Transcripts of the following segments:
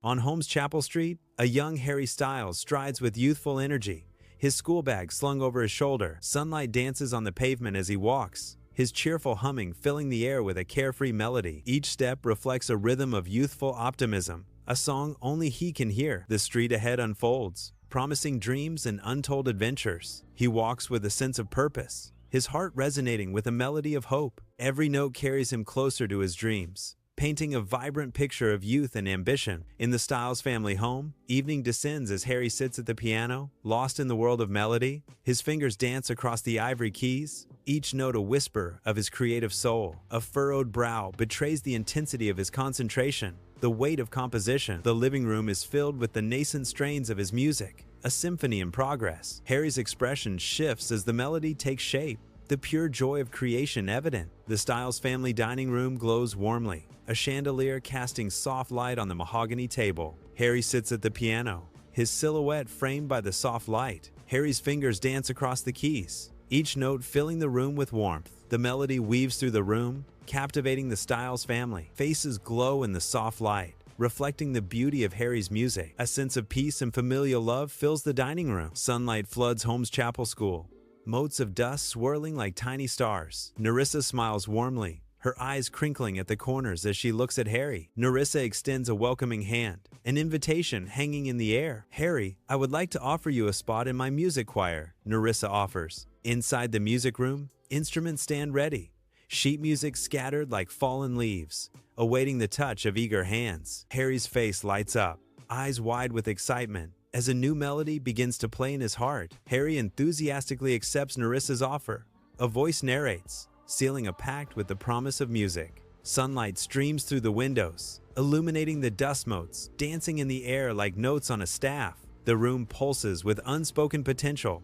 On Holmes Chapel Street, a young Harry Styles strides with youthful energy. His school bag slung over his shoulder, sunlight dances on the pavement as he walks, his cheerful humming filling the air with a carefree melody. Each step reflects a rhythm of youthful optimism, a song only he can hear. The street ahead unfolds, promising dreams and untold adventures. He walks with a sense of purpose, his heart resonating with a melody of hope. Every note carries him closer to his dreams, painting a vibrant picture of youth and ambition. In the Styles family home, evening descends as Harry sits at the piano, lost in the world of melody. His fingers dance across the ivory keys, each note a whisper of his creative soul. A furrowed brow betrays the intensity of his concentration, the weight of composition. The living room is filled with the nascent strains of his music, a symphony in progress. Harry's expression shifts as the melody takes shape, the pure joy of creation evident. The Styles family dining room glows warmly, a chandelier casting soft light on the mahogany table. Harry sits at the piano, his silhouette framed by the soft light. Harry's fingers dance across the keys, each note filling the room with warmth. The melody weaves through the room, captivating the Styles family. Faces glow in the soft light, reflecting the beauty of Harry's music. A sense of peace and familial love fills the dining room. Sunlight floods Holmes Chapel School, motes of dust swirling like tiny stars. Nerissa smiles warmly, her eyes crinkling at the corners as she looks at Harry. Nerissa extends a welcoming hand, an invitation hanging in the air. "Harry, I would like to offer you a spot in my music choir," Nerissa offers. Inside the music room, instruments stand ready, sheet music scattered like fallen leaves, awaiting the touch of eager hands. Harry's face lights up, eyes wide with excitement, as a new melody begins to play in his heart. Harry enthusiastically accepts Nerissa's offer. A voice narrates, sealing a pact with the promise of music. Sunlight streams through the windows, illuminating the dust motes, dancing in the air like notes on a staff. The room pulses with unspoken potential,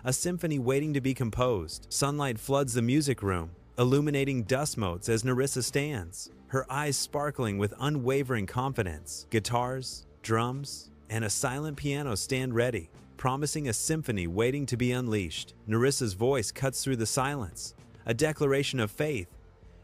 a symphony waiting to be composed. Sunlight floods the music room, illuminating dust motes as Nerissa stands, her eyes sparkling with unwavering confidence. Guitars, drums, and a silent piano stand ready, promising a symphony waiting to be unleashed. Nerissa's voice cuts through the silence, a declaration of faith.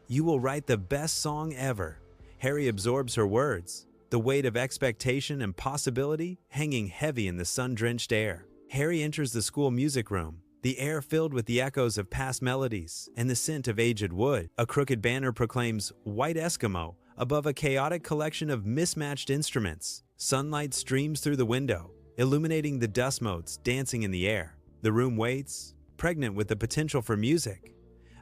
"You will write the best song ever." Harry absorbs her words, the weight of expectation and possibility hanging heavy in the sun-drenched air. Harry enters the school music room, the air filled with the echoes of past melodies and the scent of aged wood. A crooked banner proclaims "White Eskimo" above a chaotic collection of mismatched instruments. Sunlight streams through the window, illuminating the dust motes dancing in the air. The room waits, pregnant with the potential for music,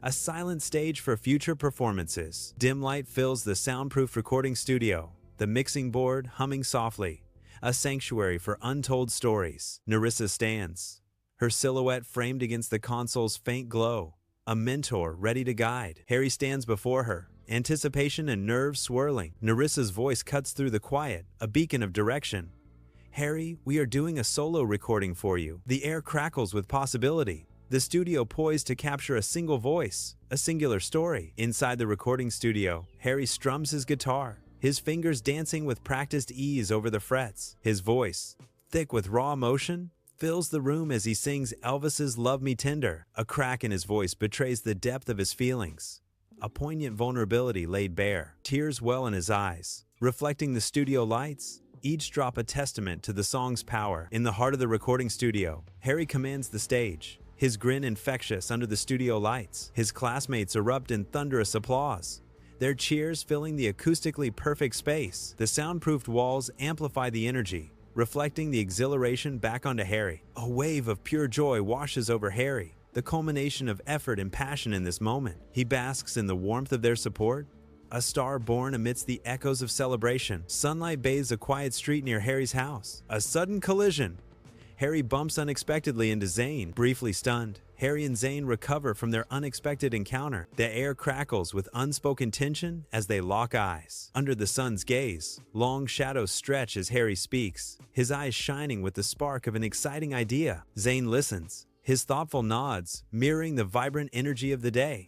a silent stage for future performances. Dim light fills the soundproof recording studio, the mixing board humming softly, a sanctuary for untold stories. Nerissa stands, her silhouette framed against the console's faint glow, a mentor ready to guide. Harry stands before her, anticipation and nerves swirling. Nerissa's voice cuts through the quiet, a beacon of direction. "Harry, we are doing a solo recording for you." The air crackles with possibility, the studio poised to capture a single voice, a singular story. Inside the recording studio, Harry strums his guitar, his fingers dancing with practiced ease over the frets. His voice, thick with raw emotion, fills the room as he sings Elvis's "Love Me Tender." A crack in his voice betrays the depth of his feelings, a poignant vulnerability laid bare. Tears well in his eyes, reflecting the studio lights, each drop a testament to the song's power. In the heart of the recording studio, Harry commands the stage, his grin infectious under the studio lights. His classmates erupt in thunderous applause, their cheers filling the acoustically perfect space. The soundproofed walls amplify the energy, reflecting the exhilaration back onto Harry. A wave of pure joy washes over Harry, the culmination of effort and passion in this moment. He basks in the warmth of their support, a star born amidst the echoes of celebration. Sunlight bathes a quiet street near Harry's house. A sudden collision. Harry bumps unexpectedly into Zane. Briefly stunned, Harry and Zane recover from their unexpected encounter. The air crackles with unspoken tension as they lock eyes. Under the sun's gaze, long shadows stretch as Harry speaks, his eyes shining with the spark of an exciting idea. Zane listens, his thoughtful nods mirroring the vibrant energy of the day.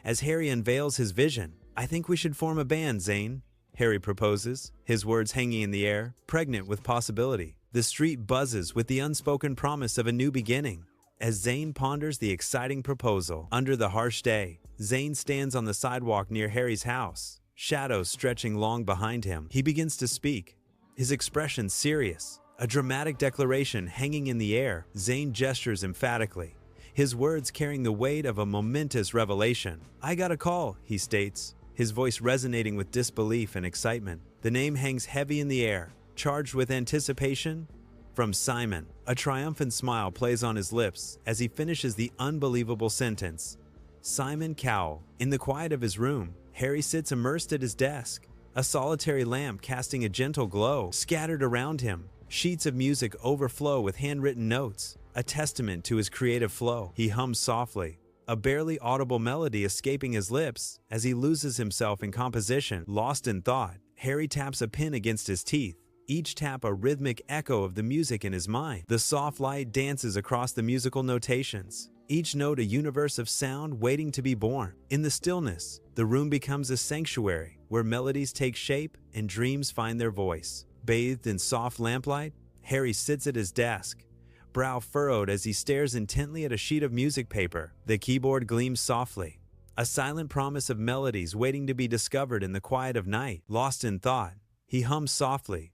As Harry unveils his vision, "I think we should form a band, Zane," Harry proposes, his words hanging in the air, pregnant with possibility. The street buzzes with the unspoken promise of a new beginning. As Zane ponders the exciting proposal, under the harsh day, Zane stands on the sidewalk near Harry's house, shadows stretching long behind him. He begins to speak, his expression serious. A dramatic declaration hanging in the air, Zayn gestures emphatically, his words carrying the weight of a momentous revelation. "I got a call," he states, his voice resonating with disbelief and excitement. The name hangs heavy in the air, charged with anticipation. From Simon. A triumphant smile plays on his lips as he finishes the unbelievable sentence. Simon Cowell. In the quiet of his room, Harry sits immersed at his desk, a solitary lamp casting a gentle glow. Scattered around him, sheets of music overflow with handwritten notes, a testament to his creative flow. He hums softly, a barely audible melody escaping his lips as he loses himself in composition. Lost in thought, Harry taps a pen against his teeth, each tap a rhythmic echo of the music in his mind. The soft light dances across the musical notations, each note a universe of sound waiting to be born. In the stillness, the room becomes a sanctuary where melodies take shape and dreams find their voice. Bathed in soft lamplight, Harry sits at his desk, brow furrowed as he stares intently at a sheet of music paper. The keyboard gleams softly, a silent promise of melodies waiting to be discovered in the quiet of night. Lost in thought, he hums softly,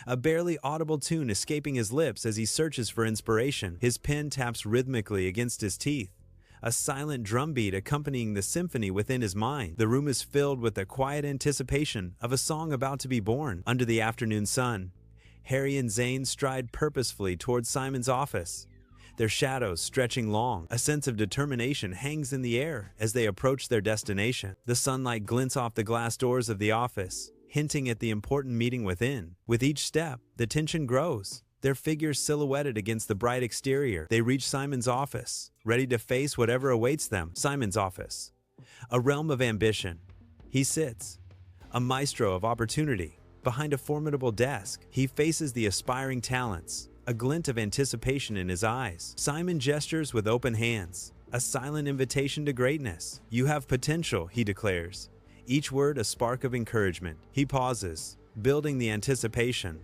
a barely audible tune escaping his lips as he searches for inspiration. His pen taps rhythmically against his teeth, a silent drumbeat accompanying the symphony within his mind. The room is filled with the quiet anticipation of a song about to be born. Under the afternoon sun, Harry and Zayn stride purposefully towards Simon's office, their shadows stretching long. A sense of determination hangs in the air as they approach their destination. The sunlight glints off the glass doors of the office, hinting at the important meeting within. With each step, the tension grows, their figures silhouetted against the bright exterior. They reach Simon's office, ready to face whatever awaits them. Simon's office, a realm of ambition. He sits, a maestro of opportunity, behind a formidable desk. He faces the aspiring talents, a glint of anticipation in his eyes. Simon gestures with open hands, a silent invitation to greatness. "You have potential," he declares, each word a spark of encouragement. He pauses, building the anticipation.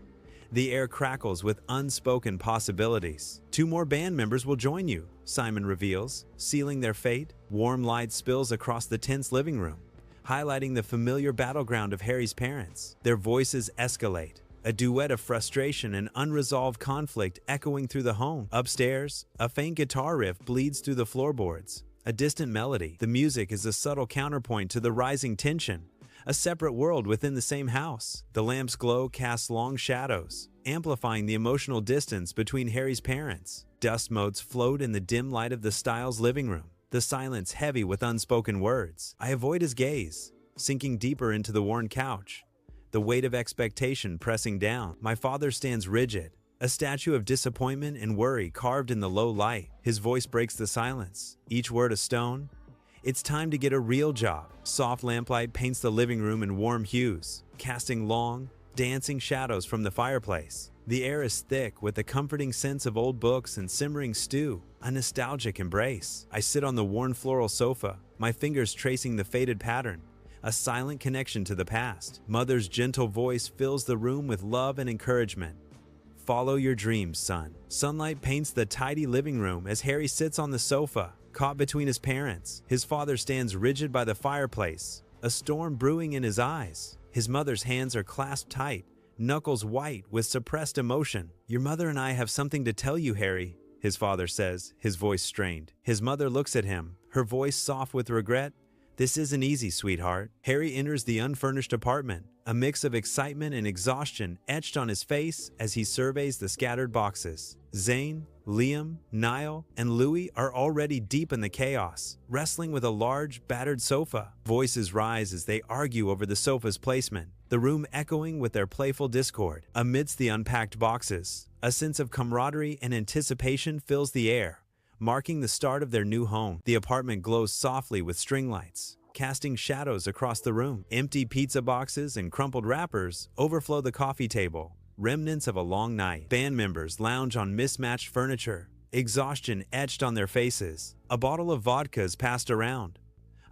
The air crackles with unspoken possibilities. 2 more band members will join you, Simon reveals, sealing their fate. Warm light spills across the tense living room, highlighting the familiar battleground of Harry's parents. Their voices escalate, a duet of frustration and unresolved conflict echoing through the home. Upstairs, a faint guitar riff bleeds through the floorboards, a distant melody. The music is a subtle counterpoint to the rising tension, a separate world within the same house. The lamp's glow casts long shadows, amplifying the emotional distance between Harry's parents. Dust motes float in the dim light of the Styles' living room, the silence heavy with unspoken words. I avoid his gaze, sinking deeper into the worn couch, the weight of expectation pressing down. My father stands rigid, a statue of disappointment and worry carved in the low light. His voice breaks the silence, each word a stone. It's time to get a real job. Soft lamplight paints the living room in warm hues, casting long, dancing shadows from the fireplace. The air is thick with the comforting sense of old books and simmering stew, a nostalgic embrace. I sit on the worn floral sofa, my fingers tracing the faded pattern, a silent connection to the past. Mother's gentle voice fills the room with love and encouragement. Follow your dreams, son. Sunlight paints the tidy living room as Harry sits on the sofa, caught between his parents. His father stands rigid by the fireplace, a storm brewing in his eyes. His mother's hands are clasped tight, knuckles white with suppressed emotion. Your mother and I have something to tell you, Harry, his father says, his voice strained. His mother looks at him, her voice soft with regret. This isn't easy, sweetheart. Harry enters the unfurnished apartment, a mix of excitement and exhaustion etched on his face as he surveys the scattered boxes. Zayn, Liam, Niall, and Louis are already deep in the chaos, wrestling with a large, battered sofa. Voices rise as they argue over the sofa's placement, the room echoing with their playful discord. Amidst the unpacked boxes, a sense of camaraderie and anticipation fills the air, marking the start of their new home. The apartment glows softly with string lights, casting shadows across the room. Empty pizza boxes and crumpled wrappers overflow the coffee table, remnants of a long night. Band members lounge on mismatched furniture, exhaustion etched on their faces. A bottle of vodka is passed around,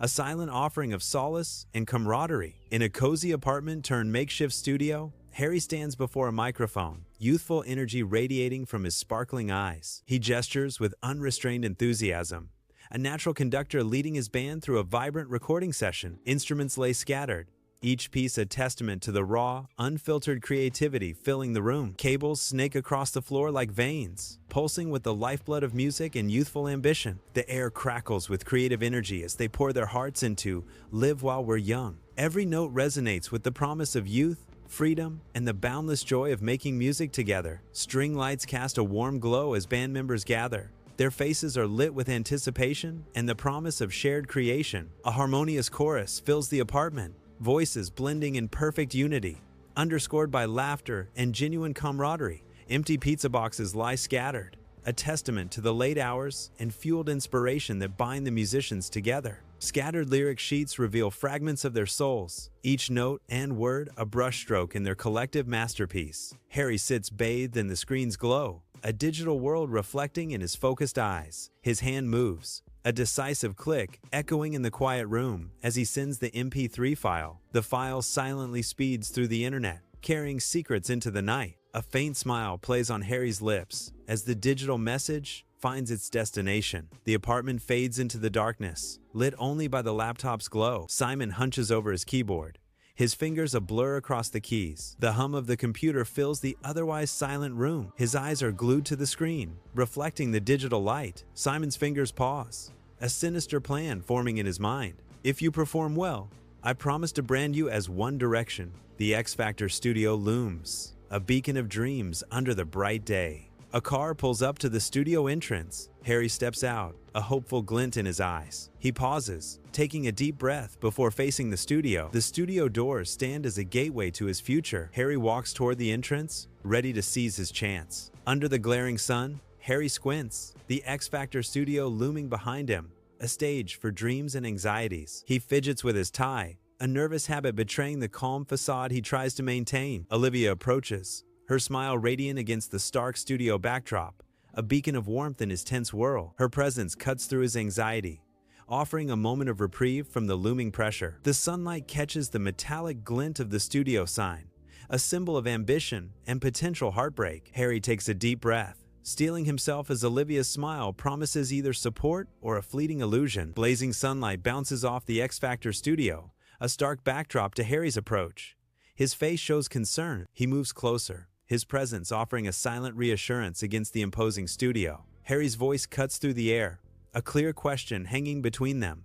a silent offering of solace and camaraderie. In a cozy apartment turned makeshift studio, Harry stands before a microphone, youthful energy radiating from his sparkling eyes. He gestures with unrestrained enthusiasm, a natural conductor leading his band through a vibrant recording session. Instruments lay scattered, each piece a testament to the raw, unfiltered creativity filling the room. Cables snake across the floor like veins, pulsing with the lifeblood of music and youthful ambition. The air crackles with creative energy as they pour their hearts into Live While We're Young. Every note resonates with the promise of youth, freedom, and the boundless joy of making music together. String lights cast a warm glow as band members gather. Their faces are lit with anticipation and the promise of shared creation. A harmonious chorus fills the apartment, voices blending in perfect unity, underscored by laughter and genuine camaraderie. Empty pizza boxes lie scattered, a testament to the late hours and fueled inspiration that bind the musicians together. Scattered lyric sheets reveal fragments of their souls, each note and word a brushstroke in their collective masterpiece. Harry sits bathed in the screen's glow, a digital world reflecting in his focused eyes. His hand moves, a decisive click echoing in the quiet room as he sends the MP3 file. The file silently speeds through the internet, carrying secrets into the night. A faint smile plays on Harry's lips as the digital message finds its destination. The apartment fades into the darkness, lit only by the laptop's glow. Simon hunches over his keyboard, his fingers a blur across the keys. The hum of the computer fills the otherwise silent room. His eyes are glued to the screen, reflecting the digital light. Simon's fingers pause, a sinister plan forming in his mind. If you perform well, I promise to brand you as One Direction. The X Factor studio looms, a beacon of dreams under the bright day. A car pulls up to the studio entrance. Harry steps out, a hopeful glint in his eyes. He pauses, taking a deep breath before facing the studio. The studio doors stand as a gateway to his future. Harry walks toward the entrance, ready to seize his chance. Under the glaring sun, Harry squints, the X Factor studio looming behind him, a stage for dreams and anxieties. He fidgets with his tie, a nervous habit betraying the calm facade he tries to maintain. Olivia approaches, her smile radiant against the stark studio backdrop, a beacon of warmth in his tense whirl. Her presence cuts through his anxiety, offering a moment of reprieve from the looming pressure. The sunlight catches the metallic glint of the studio sign, a symbol of ambition and potential heartbreak. Harry takes a deep breath, steeling himself as Olivia's smile promises either support or a fleeting illusion. Blazing sunlight bounces off the X Factor studio, a stark backdrop to Harry's approach. His face shows concern. He moves closer, his presence offering a silent reassurance against the imposing studio. Harry's voice cuts through the air, a clear question hanging between them.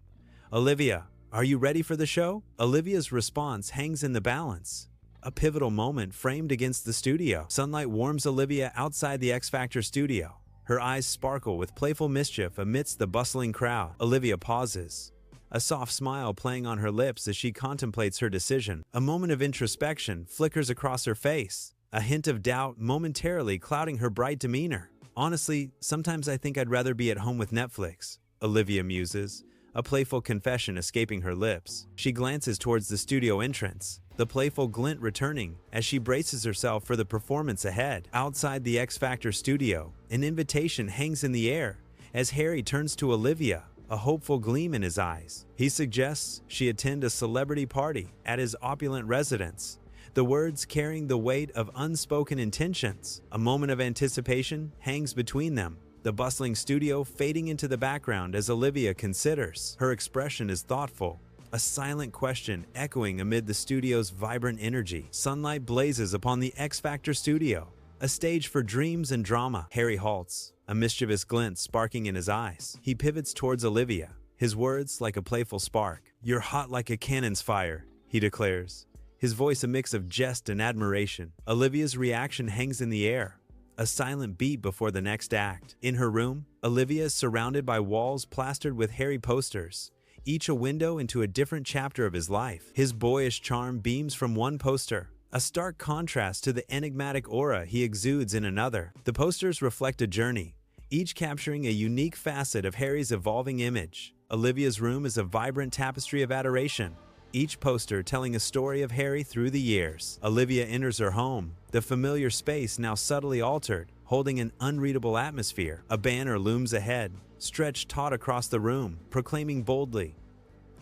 Olivia, are you ready for the show? Olivia's response hangs in the balance, a pivotal moment framed against the studio. Sunlight warms Olivia outside the X Factor studio. Her eyes sparkle with playful mischief amidst the bustling crowd. Olivia pauses, a soft smile playing on her lips as she contemplates her decision. A moment of introspection flickers across her face, a hint of doubt momentarily clouding her bright demeanor. Honestly, sometimes I think I'd rather be at home with Netflix, Olivia muses, a playful confession escaping her lips. She glances towards the studio entrance, the playful glint returning as she braces herself for the performance ahead. Outside the X Factor studio, an invitation hangs in the air as Harry turns to Olivia, a hopeful gleam in his eyes. He suggests she attend a celebrity party at his opulent residence, the words carrying the weight of unspoken intentions. A moment of anticipation hangs between them, the bustling studio fading into the background as Olivia considers. Her expression is thoughtful, a silent question echoing amid the studio's vibrant energy. Sunlight blazes upon the X Factor studio, a stage for dreams and drama. Harry halts, a mischievous glint sparking in his eyes. He pivots towards Olivia, his words like a playful spark. "You're hot like a cannon's fire," he declares, his voice a mix of jest and admiration. Olivia's reaction hangs in the air, a silent beat before the next act. In her room, Olivia is surrounded by walls plastered with Harry posters, each a window into a different chapter of his life. His boyish charm beams from one poster, a stark contrast to the enigmatic aura he exudes in another. The posters reflect a journey, each capturing a unique facet of Harry's evolving image. Olivia's room is a vibrant tapestry of adoration, each poster telling a story of Harry through the years. Olivia enters her home, the familiar space now subtly altered, holding an unreadable atmosphere. A banner looms ahead, stretched taut across the room, proclaiming boldly,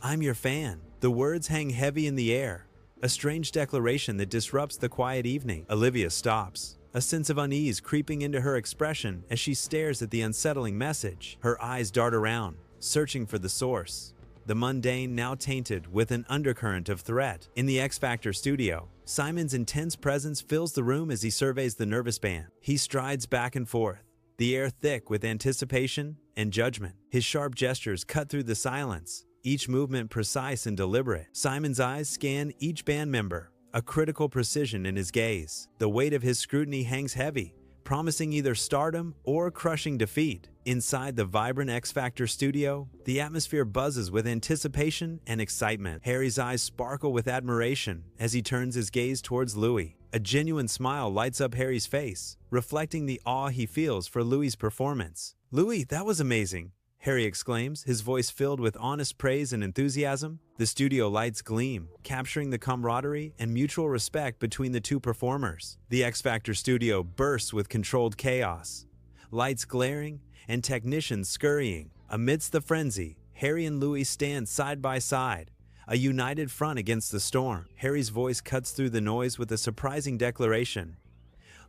"I'm your fan." The words hang heavy in the air, a strange declaration that disrupts the quiet evening. Olivia stops, a sense of unease creeping into her expression as she stares at the unsettling message. Her eyes dart around, searching for the source. the mundane now tainted with an undercurrent of threat. In the X Factor studio, Simon's intense presence fills the room as he surveys the nervous band. He strides back and forth, the air thick with anticipation and judgment. His sharp gestures cut through the silence, each movement precise and deliberate. Simon's eyes scan each band member, a critical precision in his gaze. The weight of his scrutiny hangs heavy, promising either stardom or crushing defeat. Inside the vibrant X Factor studio, the atmosphere buzzes with anticipation and excitement. Harry's eyes sparkle with admiration as he turns his gaze towards Louis. A genuine smile lights up Harry's face, reflecting the awe he feels for Louis's performance. "Louis, that was amazing," Harry exclaims, his voice filled with honest praise and enthusiasm. The studio lights gleam, capturing the camaraderie and mutual respect between the two performers. The X Factor studio bursts with controlled chaos, lights glaring and technicians scurrying. Amidst the frenzy, Harry and Louis stand side by side, a united front against the storm. Harry's voice cuts through the noise with a surprising declaration.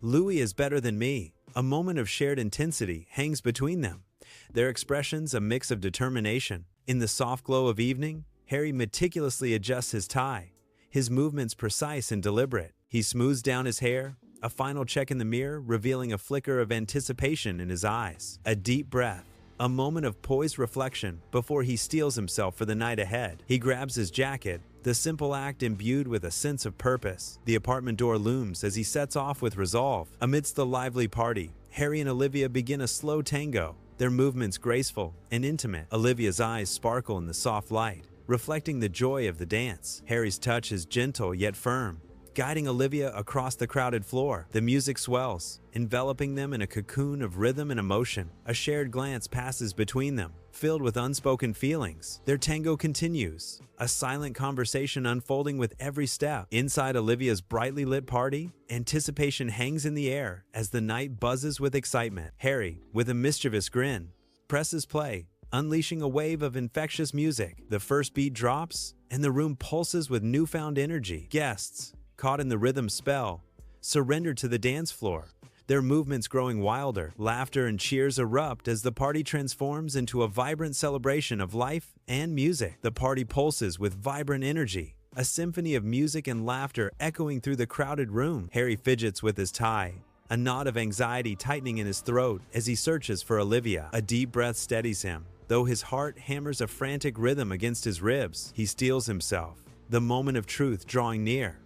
"Louis is better than me." A moment of shared intensity hangs between them, their expressions a mix of determination. In the soft glow of evening, Harry meticulously adjusts his tie, his movements precise and deliberate. He smooths down his hair, a final check in the mirror revealing a flicker of anticipation in his eyes. A deep breath, a moment of poised reflection before he steels himself for the night ahead. He grabs his jacket, the simple act imbued with a sense of purpose. The apartment door looms as he sets off with resolve. Amidst the lively party, Harry and Olivia begin a slow tango, their movements graceful and intimate. Olivia's eyes sparkle in the soft light, reflecting the joy of the dance. Harry's touch is gentle yet firm, guiding Olivia across the crowded floor. The music swells, enveloping them in a cocoon of rhythm and emotion. A shared glance passes between them, filled with unspoken feelings. Their tango continues, a silent conversation unfolding with every step. Inside Olivia's brightly lit party, anticipation hangs in the air as the night buzzes with excitement. Harry, with a mischievous grin, presses play, unleashing a wave of infectious music. The first beat drops, and the room pulses with newfound energy. Guests, caught in the rhythm spell, surrender to the dance floor, their movements growing wilder. Laughter and cheers erupt as the party transforms into a vibrant celebration of life and music. The party pulses with vibrant energy, a symphony of music and laughter echoing through the crowded room. Harry fidgets with his tie, a knot of anxiety tightening in his throat as he searches for Olivia. A deep breath steadies him, though his heart hammers a frantic rhythm against his ribs. He steels himself, the moment of truth drawing near,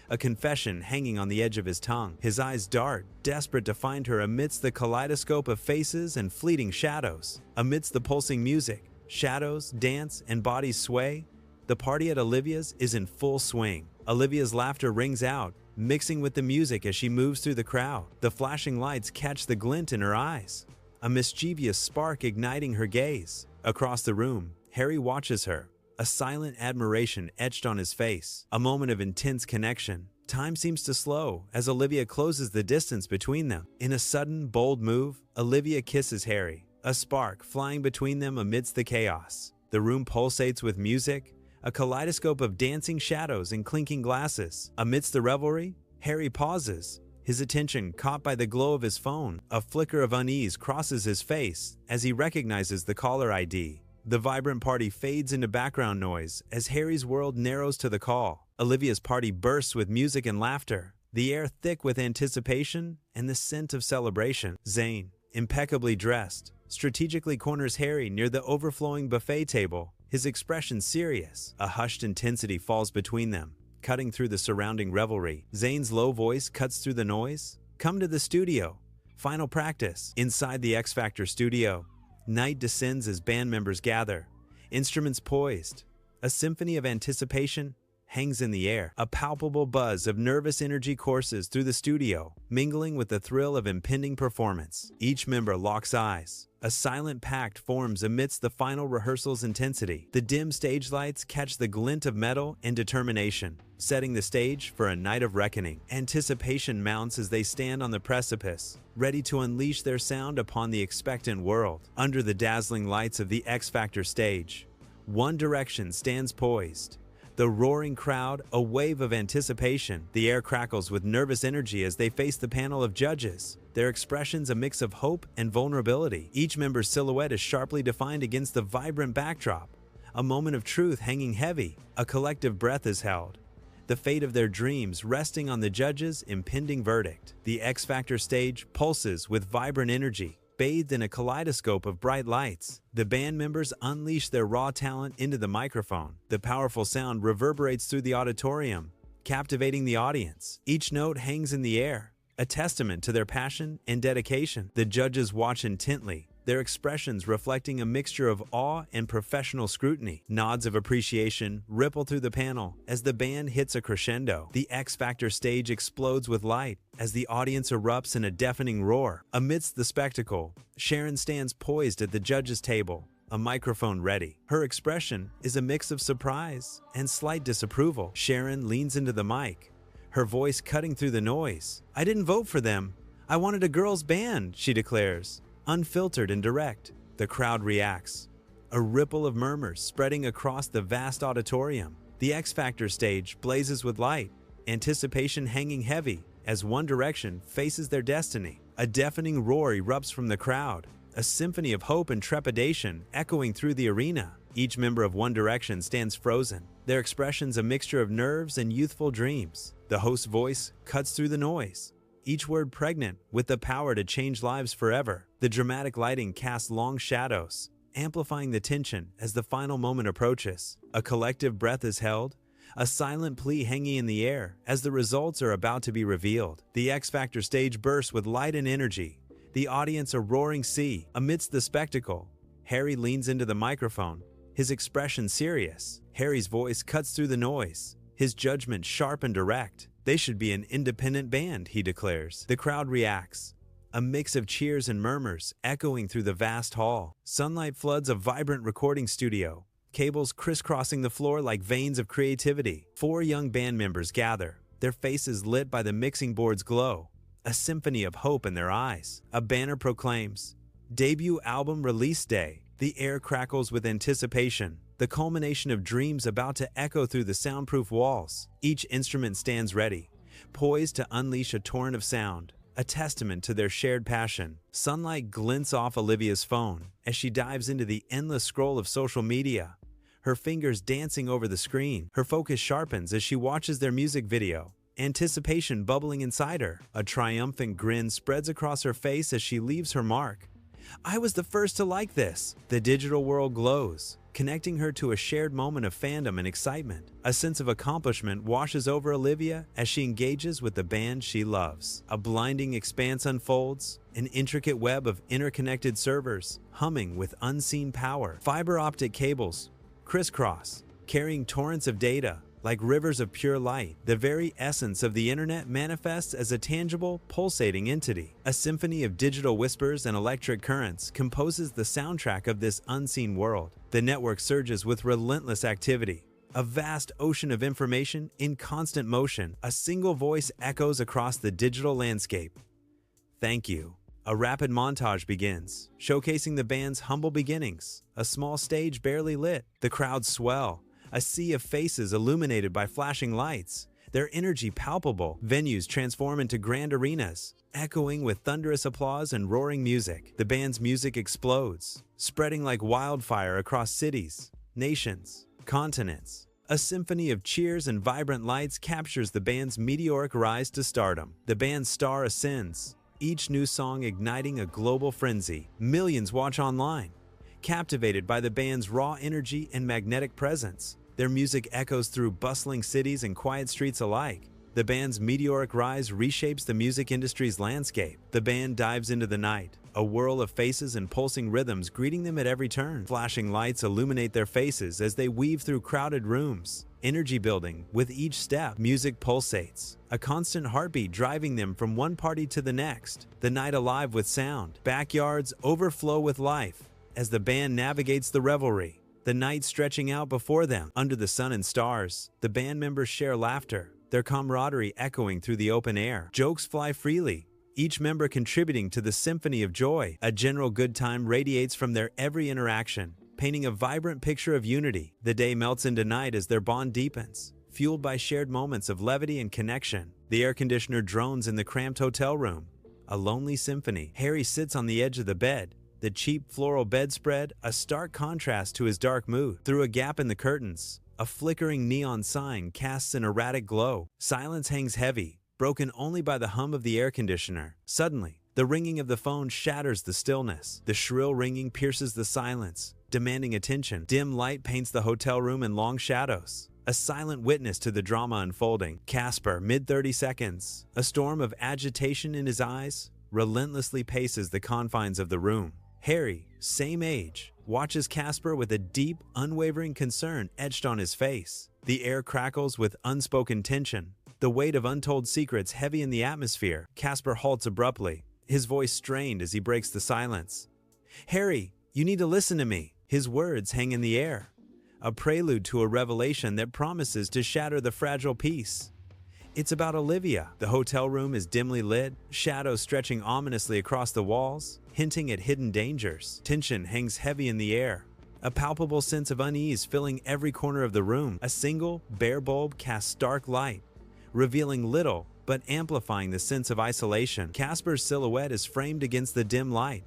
a confession hanging on the edge of his tongue. His eyes dart, desperate to find her amidst the kaleidoscope of faces and fleeting shadows. Amidst the pulsing music, shadows, dance, and bodies sway, the party at Olivia's is in full swing. Olivia's laughter rings out, mixing with the music as she moves through the crowd. The flashing lights catch the glint in her eyes, a mischievous spark igniting her gaze. Across the room, Harry watches her, a silent admiration etched on his face. A moment of intense connection. Time seems to slow as Olivia closes the distance between them. In a sudden, bold move, Olivia kisses Harry, a spark flying between them amidst the chaos. The room pulsates with music, a kaleidoscope of dancing shadows and clinking glasses. Amidst the revelry, Harry pauses, his attention caught by the glow of his phone. A flicker of unease crosses his face as he recognizes the caller ID. The vibrant party fades into background noise as Harry's world narrows to the call. Olivia's party bursts with music and laughter, the air thick with anticipation and the scent of celebration. Zane, impeccably dressed, strategically corners Harry near the overflowing buffet table, his expression serious. A hushed intensity falls between them, cutting through the surrounding revelry. Zane's low voice cuts through the noise. "Come to the studio. Final practice." Inside the X Factor studio, night descends as band members gather, instruments poised. A symphony of anticipation hangs in the air. A palpable buzz of nervous energy courses through the studio, mingling with the thrill of impending performance. Each member locks eyes. A silent pact forms amidst the final rehearsal's intensity. The dim stage lights catch the glint of metal and determination, setting the stage for a night of reckoning. Anticipation mounts as they stand on the precipice, ready to unleash their sound upon the expectant world. Under the dazzling lights of the X Factor stage, One Direction stands poised. The roaring crowd, a wave of anticipation. The air crackles with nervous energy as they face the panel of judges, their expressions a mix of hope and vulnerability. Each member's silhouette is sharply defined against the vibrant backdrop, a moment of truth hanging heavy, a collective breath is held, the fate of their dreams resting on the judge's impending verdict. The X Factor stage pulses with vibrant energy, bathed in a kaleidoscope of bright lights. The band members unleash their raw talent into the microphone. The powerful sound reverberates through the auditorium, captivating the audience. Each note hangs in the air, a testament to their passion and dedication. The judges watch intently, their expressions reflecting a mixture of awe and professional scrutiny. Nods of appreciation ripple through the panel as the band hits a crescendo. The X Factor stage explodes with light as the audience erupts in a deafening roar. Amidst the spectacle, Sharon stands poised at the judges' table, a microphone ready. Her expression is a mix of surprise and slight disapproval. Sharon leans into the mic, her voice cutting through the noise. "I didn't vote for them. I wanted a girls' band," she declares, unfiltered and direct. The crowd reacts, a ripple of murmurs spreading across the vast auditorium. The X Factor stage blazes with light, anticipation hanging heavy as One Direction faces their destiny. A deafening roar erupts from the crowd, a symphony of hope and trepidation echoing through the arena. Each member of One Direction stands frozen, their expressions a mixture of nerves and youthful dreams. The host's voice cuts through the noise, each word pregnant with the power to change lives forever. The dramatic lighting casts long shadows, amplifying the tension as the final moment approaches. A collective breath is held, a silent plea hanging in the air as the results are about to be revealed. The X Factor stage bursts with light and energy, the audience a roaring sea. Amidst the spectacle, Harry leans into the microphone, his expression serious. Harry's voice cuts through the noise, his judgment sharp and direct. "They should be an independent band," he declares. The crowd reacts, a mix of cheers and murmurs echoing through the vast hall. Sunlight floods a vibrant recording studio, cables crisscrossing the floor like veins of creativity. 4 young band members gather, their faces lit by the mixing board's glow, a symphony of hope in their eyes. A banner proclaims, "Debut album release day." The air crackles with anticipation, the culmination of dreams about to echo through the soundproof walls. Each instrument stands ready, poised to unleash a torrent of sound, a testament to their shared passion. Sunlight glints off Olivia's phone as she dives into the endless scroll of social media, her fingers dancing over the screen. Her focus sharpens as she watches their music video, anticipation bubbling inside her. A triumphant grin spreads across her face as she leaves her mark. "I was the first to like this." The digital world glows, connecting her to a shared moment of fandom and excitement. A sense of accomplishment washes over Olivia as she engages with the band she loves. A blinding expanse unfolds, an intricate web of interconnected servers humming with unseen power. Fiber optic cables crisscross, carrying torrents of data like rivers of pure light. The very essence of the internet manifests as a tangible, pulsating entity. A symphony of digital whispers and electric currents composes the soundtrack of this unseen world. The network surges with relentless activity, a vast ocean of information in constant motion. A single voice echoes across the digital landscape. "Thank you." A rapid montage begins, showcasing the band's humble beginnings. A small stage barely lit. The crowds swell, a sea of faces illuminated by flashing lights, their energy palpable. Venues transform into grand arenas, echoing with thunderous applause and roaring music. The band's music explodes, spreading like wildfire across cities, nations, continents. A symphony of cheers and vibrant lights captures the band's meteoric rise to stardom. The band's star ascends, each new song igniting a global frenzy. Millions watch online, captivated by the band's raw energy and magnetic presence. Their music echoes through bustling cities and quiet streets alike. The band's meteoric rise reshapes the music industry's landscape. The band dives into the night, a whirl of faces and pulsing rhythms greeting them at every turn. Flashing lights illuminate their faces as they weave through crowded rooms, energy building with each step. Music pulsates, a constant heartbeat driving them from one party to the next. The night alive with sound. Backyards overflow with life as the band navigates the revelry, the night stretching out before them. Under the sun and stars, the band members share laughter, their camaraderie echoing through the open air. Jokes fly freely, each member contributing to the symphony of joy. A general good time radiates from their every interaction, painting a vibrant picture of unity. The day melts into night as their bond deepens, fueled by shared moments of levity and connection. The air conditioner drones in the cramped hotel room, a lonely symphony. Harry sits on the edge of the bed, the cheap floral bedspread a stark contrast to his dark mood. Through a gap in the curtains, a flickering neon sign casts an erratic glow. Silence hangs heavy, broken only by the hum of the air conditioner. Suddenly, the ringing of the phone shatters the stillness. The shrill ringing pierces the silence, demanding attention. Dim light paints the hotel room in long shadows, a silent witness to the drama unfolding. Casper, mid-30 seconds, a storm of agitation in his eyes, relentlessly paces the confines of the room. Harry, same age, watches Casper with a deep, unwavering concern etched on his face. The air crackles with unspoken tension, the weight of untold secrets heavy in the atmosphere. Casper halts abruptly, his voice strained as he breaks the silence. "Harry, you need to listen to me." His words hang in the air, a prelude to a revelation that promises to shatter the fragile peace. It's about Olivia. The hotel room is dimly lit, shadows stretching ominously across the walls, hinting at hidden dangers. Tension hangs heavy in the air, a palpable sense of unease filling every corner of the room. A single, bare bulb casts stark light, revealing little but amplifying the sense of isolation. Casper's silhouette is framed against the dim light,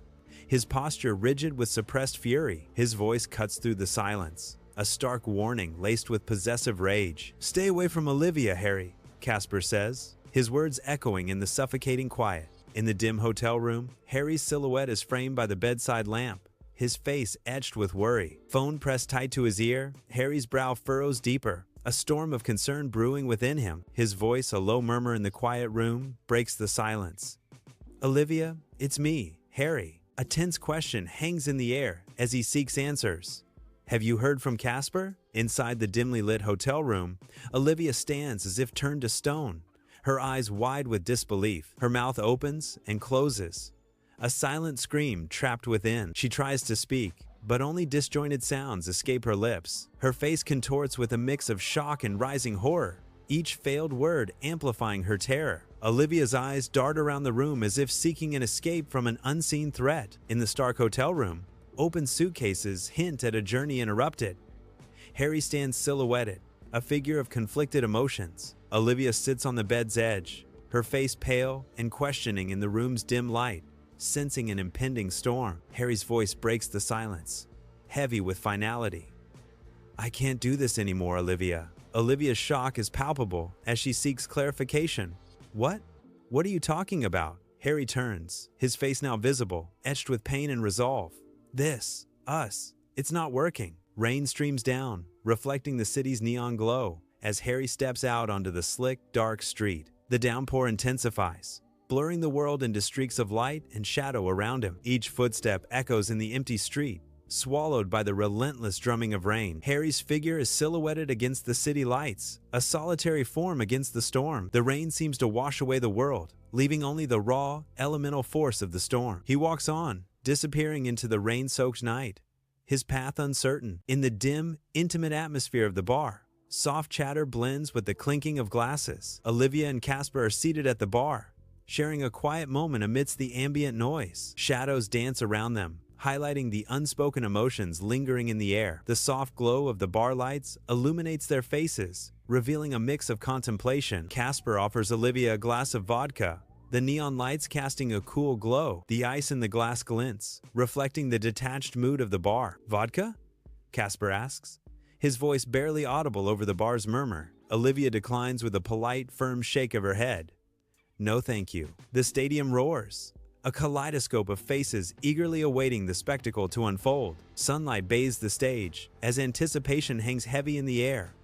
his posture rigid with suppressed fury. His voice cuts through the silence, a stark warning laced with possessive rage. "Stay away from Olivia, Harry," Casper says, his words echoing in the suffocating quiet. In the dim hotel room, Harry's silhouette is framed by the bedside lamp, his face etched with worry. Phone pressed tight to his ear, Harry's brow furrows deeper, a storm of concern brewing within him. His voice, a low murmur in the quiet room, breaks the silence. "Olivia, it's me, Harry." A tense question hangs in the air as he seeks answers. "Have you heard from Casper?" Inside the dimly lit hotel room, Olivia stands as if turned to stone, her eyes wide with disbelief. Her mouth opens and closes, a silent scream trapped within. She tries to speak, but only disjointed sounds escape her lips. Her face contorts with a mix of shock and rising horror, each failed word amplifying her terror. Olivia's eyes dart around the room as if seeking an escape from an unseen threat. In the Stark hotel room, open suitcases hint at a journey interrupted. Harry stands silhouetted, a figure of conflicted emotions. Olivia sits on the bed's edge, her face pale and questioning in the room's dim light, sensing an impending storm. Harry's voice breaks the silence, heavy with finality. "I can't do this anymore, Olivia." Olivia's shock is palpable as she seeks clarification. "What? What are you talking about?" Harry turns, his face now visible, etched with pain and resolve. Us, it's not working." Rain streams down, reflecting the city's neon glow, as Harry steps out onto the slick, dark street. The downpour intensifies, blurring the world into streaks of light and shadow around him. Each footstep echoes in the empty street, swallowed by the relentless drumming of rain. Harry's figure is silhouetted against the city lights, a solitary form against the storm. The rain seems to wash away the world, leaving only the raw, elemental force of the storm. He walks on, disappearing into the rain-soaked night, his path uncertain. In the dim, intimate atmosphere of the bar, soft chatter blends with the clinking of glasses. Olivia and Casper are seated at the bar, sharing a quiet moment amidst the ambient noise. Shadows dance around them, highlighting the unspoken emotions lingering in the air. The soft glow of the bar lights illuminates their faces, revealing a mix of contemplation. Casper offers Olivia a glass of vodka, the neon lights casting a cool glow. The ice in the glass glints, reflecting the detached mood of the bar. "Vodka?" Casper asks, his voice barely audible over the bar's murmur. Olivia declines with a polite, firm shake of her head. "No thank you." The stadium roars, a kaleidoscope of faces eagerly awaiting the spectacle to unfold. Sunlight bathes the stage as anticipation hangs heavy in the air,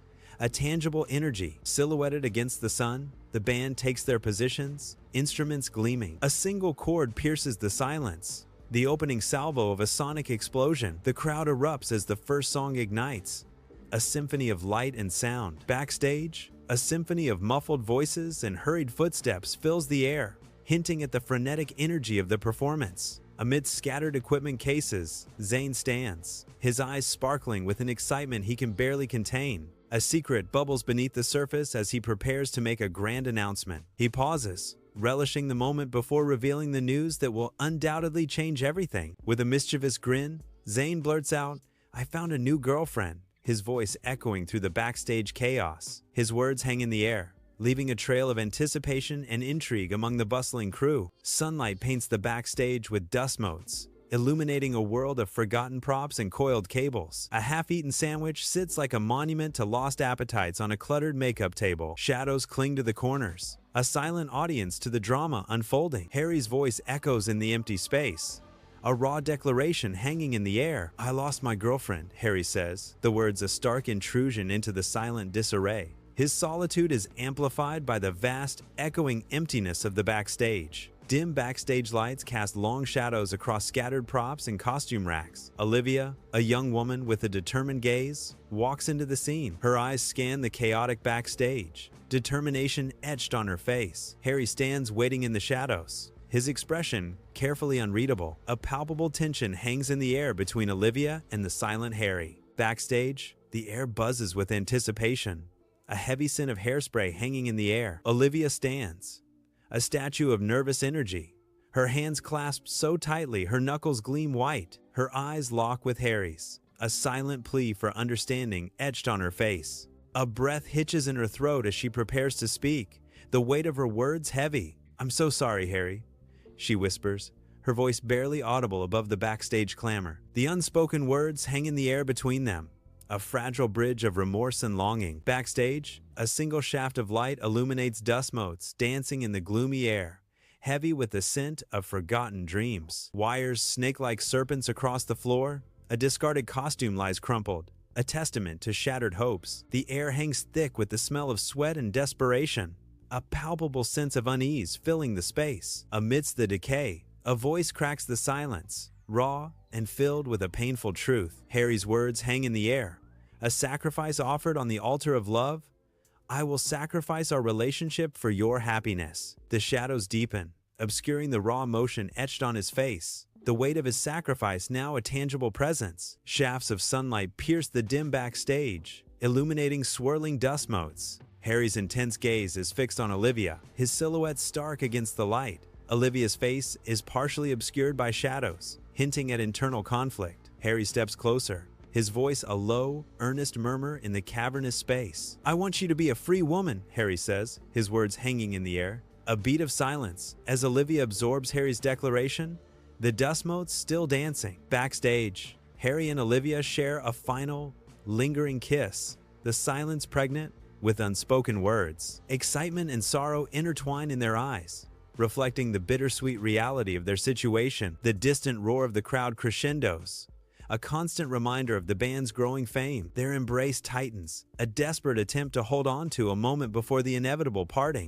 a tangible energy silhouetted against the sun. The band takes their positions, instruments gleaming. A single chord pierces the silence, the opening salvo of a sonic explosion. The crowd erupts as the first song ignites, a symphony of light and sound. Backstage, a symphony of muffled voices and hurried footsteps fills the air, hinting at the frenetic energy of the performance. Amidst scattered equipment cases, Zane stands, his eyes sparkling with an excitement he can barely contain. A secret bubbles beneath the surface as he prepares to make a grand announcement. He pauses, relishing the moment before revealing the news that will undoubtedly change everything. With a mischievous grin, Zane blurts out, "I found a new girlfriend," his voice echoing through the backstage chaos. His words hang in the air, leaving a trail of anticipation and intrigue among the bustling crew. Sunlight paints the backstage with dust motes, illuminating a world of forgotten props and coiled cables. A half-eaten sandwich sits like a monument to lost appetites on a cluttered makeup table. Shadows cling to the corners, a silent audience to the drama unfolding. Harry's voice echoes in the empty space, a raw declaration hanging in the air. "I lost my girlfriend," Harry says, the words a stark intrusion into the silent disarray. His solitude is amplified by the vast, echoing emptiness of the backstage. Dim backstage lights cast long shadows across scattered props and costume racks. Olivia, a young woman with a determined gaze, walks into the scene. Her eyes scan the chaotic backstage, determination etched on her face. Harry stands waiting in the shadows, his expression carefully unreadable. A palpable tension hangs in the air between Olivia and the silent Harry. Backstage, the air buzzes with anticipation, a heavy scent of hairspray hanging in the air. Olivia stands, a statue of nervous energy, her hands clasped so tightly her knuckles gleam white. Her eyes lock with Harry's, a silent plea for understanding etched on her face. A breath hitches in her throat as she prepares to speak, the weight of her words heavy. "I'm so sorry, Harry," she whispers, her voice barely audible above the backstage clamor. The unspoken words hang in the air between them, a fragile bridge of remorse and longing. Backstage, a single shaft of light illuminates dust motes dancing in the gloomy air, heavy with the scent of forgotten dreams. Wires snake like serpents across the floor. A discarded costume lies crumpled, a testament to shattered hopes. The air hangs thick with the smell of sweat and desperation, a palpable sense of unease filling the space. Amidst the decay, a voice cracks the silence, raw and filled with a painful truth. Harry's words hang in the air, a sacrifice offered on the altar of love. "I will sacrifice our relationship for your happiness." The shadows deepen, obscuring the raw emotion etched on his face, the weight of his sacrifice now a tangible presence. Shafts of sunlight pierce the dim backstage, illuminating swirling dust motes. Harry's intense gaze is fixed on Olivia, his silhouette stark against the light. Olivia's face is partially obscured by shadows, hinting at internal conflict. Harry steps closer, his voice a low, earnest murmur in the cavernous space. "I want you to be a free woman," Harry says, his words hanging in the air. A beat of silence as Olivia absorbs Harry's declaration, the dust motes still dancing. Backstage, Harry and Olivia share a final, lingering kiss, the silence pregnant with unspoken words. Excitement and sorrow intertwine in their eyes, reflecting the bittersweet reality of their situation. The distant roar of the crowd crescendos, a constant reminder of the band's growing fame. Their embrace tightens, a desperate attempt to hold on to a moment before the inevitable parting.